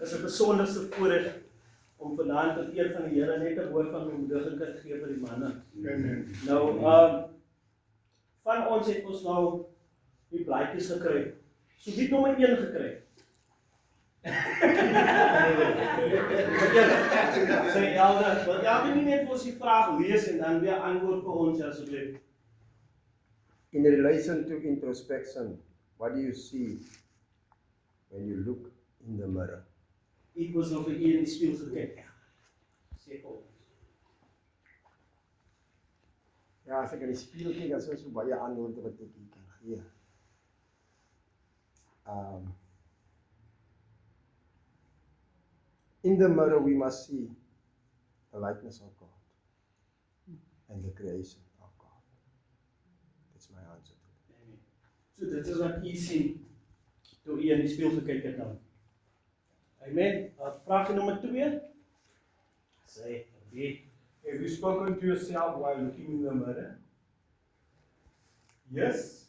Is 'n besonderse voorreg om vanaand tot eer van die Here net 'n woord van bemoediging te gee vir die manne. Nou, van ons het ons nou die blaadjies gekry. So wie het nommer 1 gekry? Sê Elder, want jy nie net vir ons die vraag lees en dan weer antwoord vir ons asseblief. In relation to introspection, what do you see when you look in the mirror? Ek was nog vir u in die spieël gekyk. Sê vir ons. Ja, as ek in die spieël kyk, dan is so baie antwoorde wat ek hier kan gee. In the mirror, we must see the likeness of God and the creation of God. That's my answer to that. So dit is wat u sien toe u in die spieël gekyk het nou. Amen. Vraag nommer 2. Sê, wie? Have you spoken to yourself while looking in the mirror? Yes,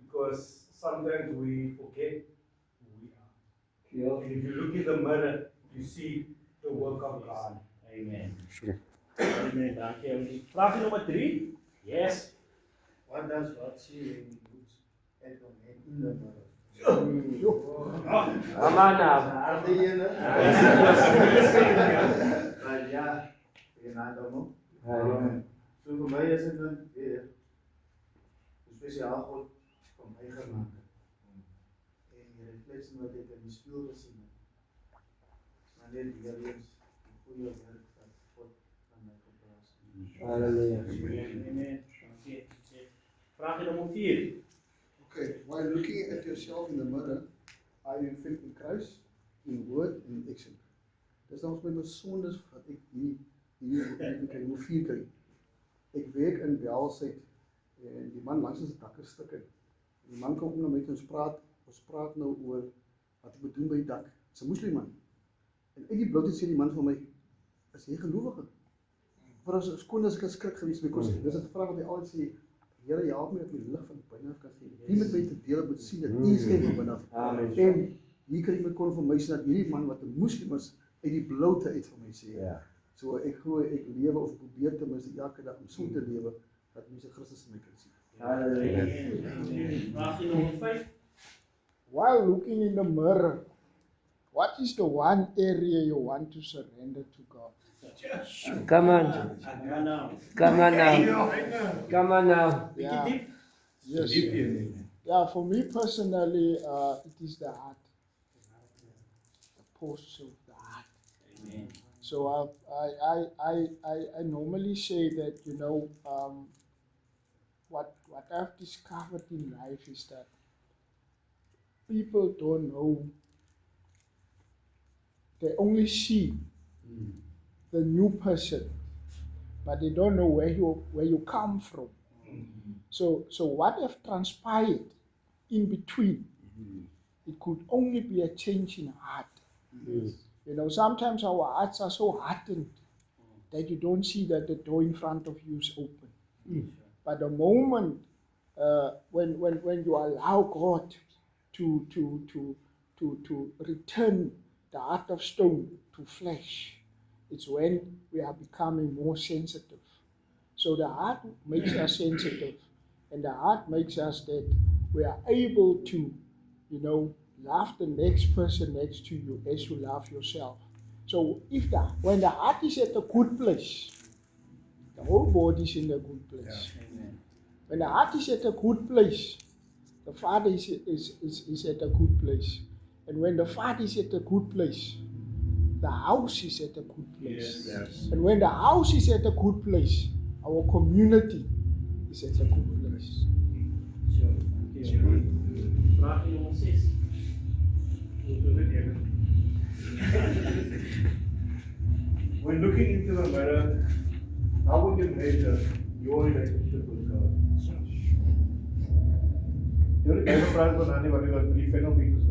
because sometimes we forget who we are. And if you look in the mirror, you see the work of God. Amen. Sure. Amen. Dankie. Vraag nommer 3. Yes. What does God see when He looks at a man in the mirror? Amen now. Harde ene. Maar ja, goeienaand almal. So vir my is dit dan weer 'n spesiaal God van my gemaak. En die refleksie wat ek in die spieël gesien het. Maar net weer eens die goeie werk wat God aan my geplaas het. Hallelujah. Amen. Dankie. Vraag nommer 4. Okay, while looking at yourself in the mirror, I reflect in Christ, in word and in action. Dis nou my besonders wat ek hier kry, hoe 4 kry. Ek werk in Belsheid en die man langs ons dak is stukke. Die man kom na my toe en ons praat nou oor wat ek moet doen by die dak. Dis 'n moslim man. En uit die bloute sê die man vir my, is jy gelowige? Maar as skoon as ek 'n skrik gewees because dis 'n vraag wat hy altyd sê, Here, help my dat die lig van binne af kan sien. Wie met my te deel moet sien dat U skyn van binne af. Amen. En hier kry ek my confirmation dat hierdie man wat 'n moslim is, uit die bloute uit van my sê. Ja. So ek glo ek lewe of probeer ten minste elke dag om so te lewe dat mense Christus in my kan sien. Hallelujah. Vraag nommer 5. While looking in the mirror, what is the one area you want to surrender to God? Come on. Nou. Come on now. Come on now. Bietjie diep. Yes. Yeah, for me personally, it is the heart. The posture of the heart. Amen. So I normally say that, what I've discovered in life is that people don't know. They only see the new person, but they don't know where you come from. So what have transpired in between, it could only be a change in heart. Sometimes our hearts are so hardened that you don't see that the door in front of you is open. But the moment when you allow God to return the heart of stone to flesh, it's when we are becoming more sensitive. So the heart makes us sensitive, and the heart makes us that we are able to, love the next person next to you as you love yourself. So when the heart is at a good place, the whole body is in a good place. Yeah. When the heart is at a good place, the Father is at a good place. And when the Father is at a good place, the house is at a good place. Yes. And when the house is at a good place, our community is at a good place. So, dankie. Vraag nommer 6. When looking into the mirror, how would you measure your relationship with God? Jy het baie praat van Annie wat met die fenomenos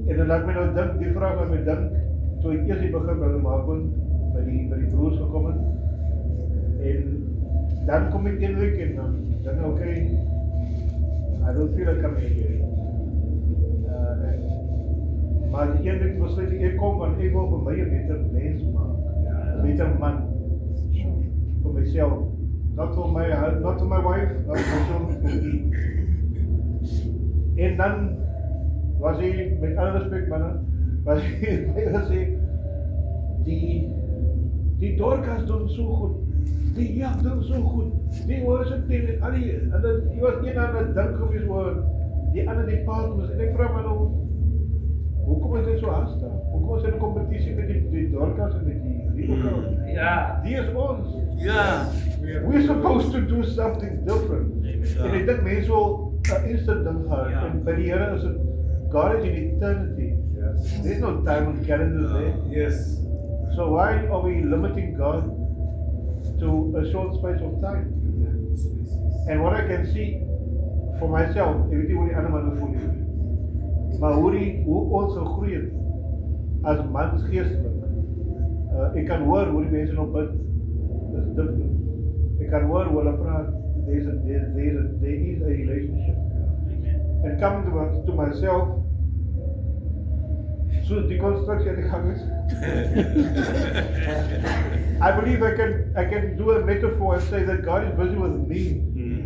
En dan laat my nou dink, die vraag wat my dink, toe ek eers die begin by Marcon, by die broers gekom het, en dan kom ek een week en dan okay, I don't feel like coming here. ek besluit ek kom want ek wil vir my 'n beter mens maak. 'n Beter man. Vir myself. Not for my wife, not for my children, for me. En dan was hy, met alle respect manne, was hy gesê, die Dorcas doen so goed, die Jaap doen so goed, die worship team en al die, jy was een aan het dink gewees oor die ander departments, en ek vraag maar nou, hoekom is dit so haastig? Hoekom is dit 'n kompetisie met die Dorcas en met die Rico? Ja. Die is ons. Ja. We're supposed to do something different. En ek dink mense wil 'n instant ding gehad, en by die Here is het, God is in eternity. Yes. There's no time on calendars there. Yes. So why are we limiting God to a short space of time? And what I can see for myself, ek weet nie hoe die ander manne voel nie, maar hoe ons groei het as mans geestelik. Ek kan hoor hoe die mense nog bid. Dis different. Ek kan hoor hoe hulle praat. There is a relationship. And coming to myself, so die construction aan die gang is. I believe I can do a metaphor and say that God is busy with me,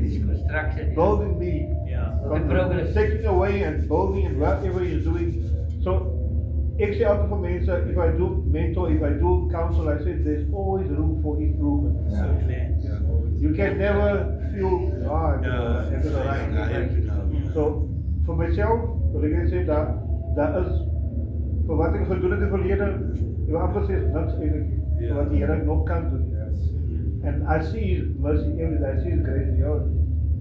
Construction. building me, In progress. taking away and building and whatever He's doing. So, ek sê altyd vir mense, if I do mentor, if I do counsel, I say there's always room for improvement. You can never feel, ek is right. So, vir myself, wil ek sê dat daar is, vir wat ek gedoen het in die verlede, ek wil amper sê, niks eintlik, vir wat die Here nog kan doen. And I see His mercy every day, I see His grace. Ja,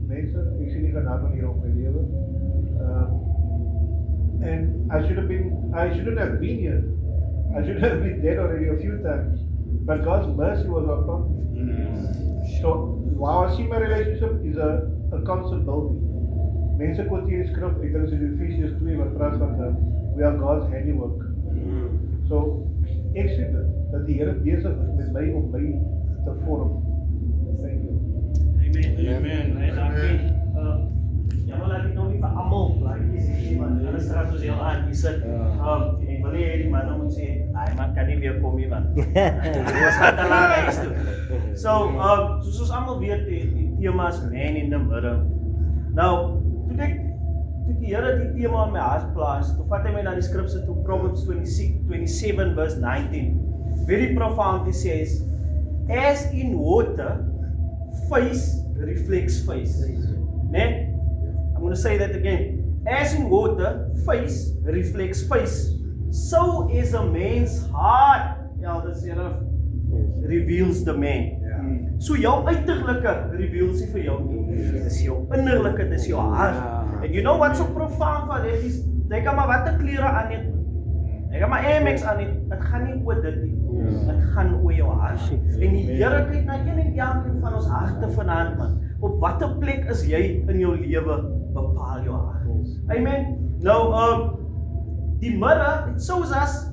mense, ek sien nie genade hier op my lewe. And I shouldn't have been here. I should have been dead already a few times. But God's mercy was upon me. So, while I see my relationship is a constant building. Mense quoteer die skrif, ek dink dit is in Ephesians 2 wat praat van we are God's handiwork. So, ek sê dat die Here besig is met my om my te vorm. Thank you. Amen. Baie dankie. Jammer dat ek nou nie vir almal blaadjies het nie, want hulle straat ons heel aan. Hier sit. En ek wil nie hê die manne moet sê, "Hy man kan nie weer kom nie man." Ons gaan te laat huis toe. So, soos ons almal weet, die tema is man in the mirror. Nou, toe die Here die tema in my hart plaas, toe vat hy my na die skrifse toe, Proverbs 27 verse 19. Very profound, he says, as in water, face reflects face. Ne? I'm going to say that again. As in water, face reflects face. So is a man's heart. Ja, the seraph reveals the man. So jou uiterlike reveals nie vir jou nie. Dis jou innerlike, dis jou hart. And you know what's so profound van dit is, jy kan maar watter klere aan het. Jy kan maar Amex aan het. Dit gaan nie oor dit nie. Dit gaan oor jou hart. En die Here kyk na een en elkeen van ons harte vanaand man. Op watter plek is jy in jou lewe, bepaal jou hart. Amen. Nou, die mirror, it shows us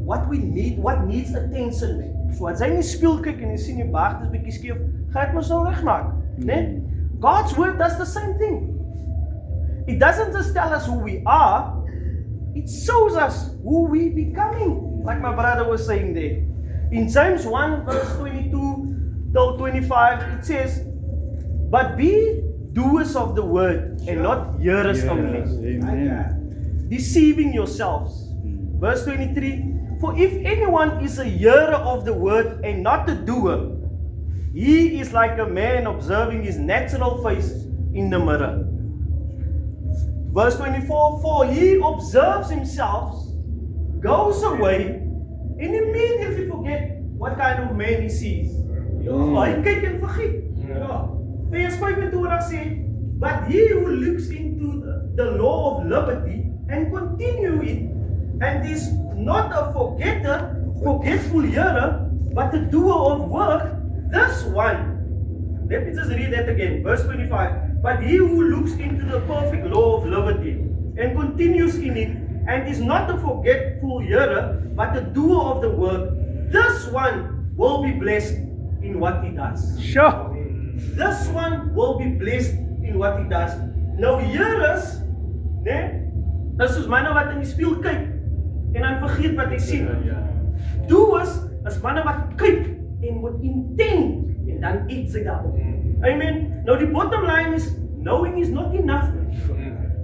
what we need, what needs attention. So as jy in die spieël kyk en jy sien jou baard is bietjie skeef, gaan dit mos nou regmaak, né? God's word does the same thing. It doesn't just tell us who we are, it shows us who we becoming. Like my brother was saying there. In James 1 verse 22 till 25, it says, but be doers of the word and not hearers only. Deceiving yourselves. Verse 23, for if anyone is a hearer of the word and not a doer, he is like a man observing his natural face in the mirror. Verse 24, for he observes himself, goes away, and immediately forget what kind of man he sees. Hy kyk en vergeet. Vers 25 sê, but he who looks into the law of liberty and continue it, and is not a forgetful hearer, but a doer of work, this one. Let me just read that again. Verse 25. But he who looks into the perfect law of liberty and continues in it, and is not a forgetful hearer, but a doer of the work, this one will be blessed in what he does. Sure. This one will be blessed in what he does. Nou hearers, né? Is soos myne wat in die spieël kyk. en dan vergeet wat hy sien. Doers is manne wat kyk en word intent en dan iets sy daarop. Amen. Now the bottom line is, knowing is not enough.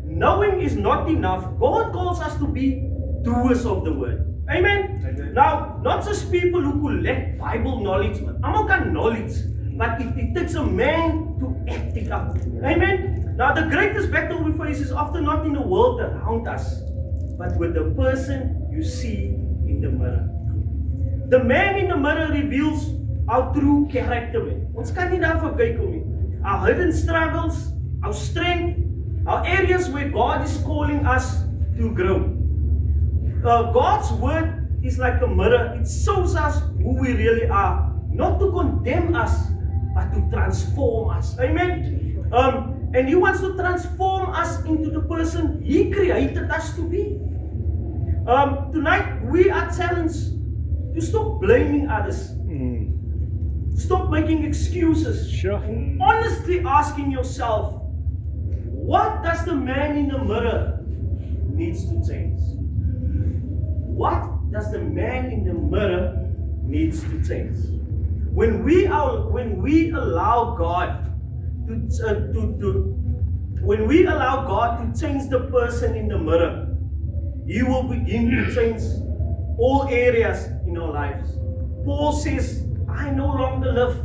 Knowing is not enough. God calls us to be doers of the word. Amen. Now, not just people who collect Bible knowledge, but almal kan knowledge, but it takes a man to act it up. Amen. Now, the greatest battle we face is often not in the world around us, but with the person you see in the mirror. The man in the mirror reveals our true character. Ons kan nie daarvoor kyk om nie. Our hidden struggles, our strength, our areas where God is calling us to grow. God's word is like a mirror. It shows us who we really are. Not to condemn us, but to transform us. Amen. And He wants to transform us into the person He created us to be. Tonight we are challenged to stop blaming others. Stop making excuses. And honestly asking yourself, what does the man in the mirror needs to change? What does the man in the mirror needs to change? When we allow God to change the person in the mirror, He will begin to change all areas in our lives. Paul says, I no longer live,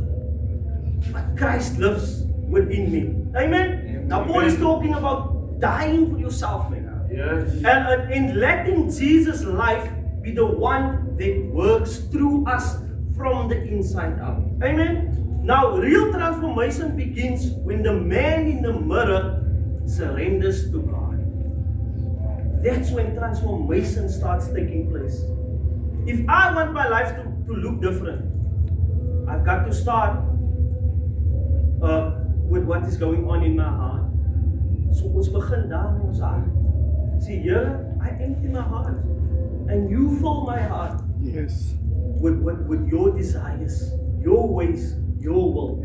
but Christ lives within me. Amen? Now Paul is talking about dying for yourself. Yes. And in letting Jesus' life be the one that works through us from the inside out. Amen? Now, real transformation begins when the man in the mirror surrenders to God. That's when transformation starts taking place. If I want my life to look different, I've got to start with what is going on in my heart. So ons begin daar in ons hart. See, Here, I empty my heart, and You fill my heart. Yes. With Your desires, Your ways, Your will.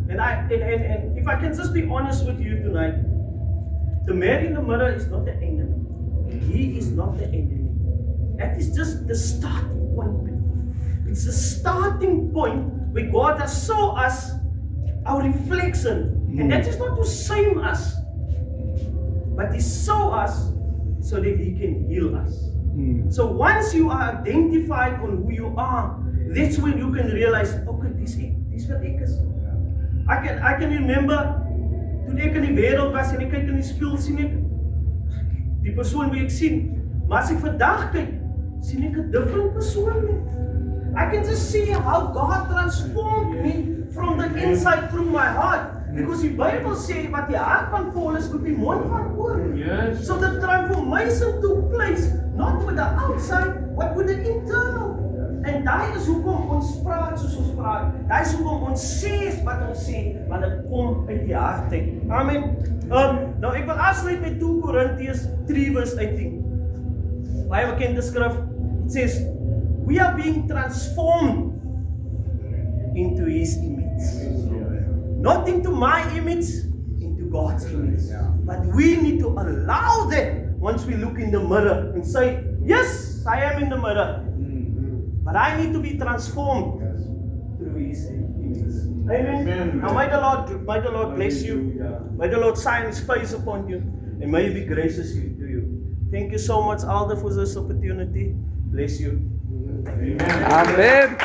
And if I can just be honest with you tonight, the man in the mirror is not the enemy. He is not the enemy. That is just the starting point. It's the starting point where God has shown us our reflection. And that is not to shame us, but He show us so that He can heal us. So once you are identified on who you are, that's when you can realize, okay, this wat ek is. I can remember toe ek in die wêreld was en ek kyk in die spieël sien ek die persoon wie ek sien. Maar as ek vandag kyk, sien ek 'n different persoon. I can just see how God transformed me from the inside through my heart. Because die Bible sê wat die hart van vol is, moet die mond van oor. Yes. So the transformation took place not with the outside, but with the internal. En daai is hoekom ons praat soos ons praat. Daai is hoekom ons sê wat ons sê, want dit kom uit die hart uit. Amen. Nou ek wil afsluit met 2 Korintiërs 3 vers 18. Baie bekende skrif. It says, we are being transformed into His image. Not into my image, into God's image. But we need to allow that once we look in the mirror and say, yes, I am in the mirror. But I need to be transformed through His image. Amen. Now may the Lord bless you. May the Lord shine His face upon you. And may He be gracious to you. Thank you so much, Alder, for this opportunity. Bless you. Amen.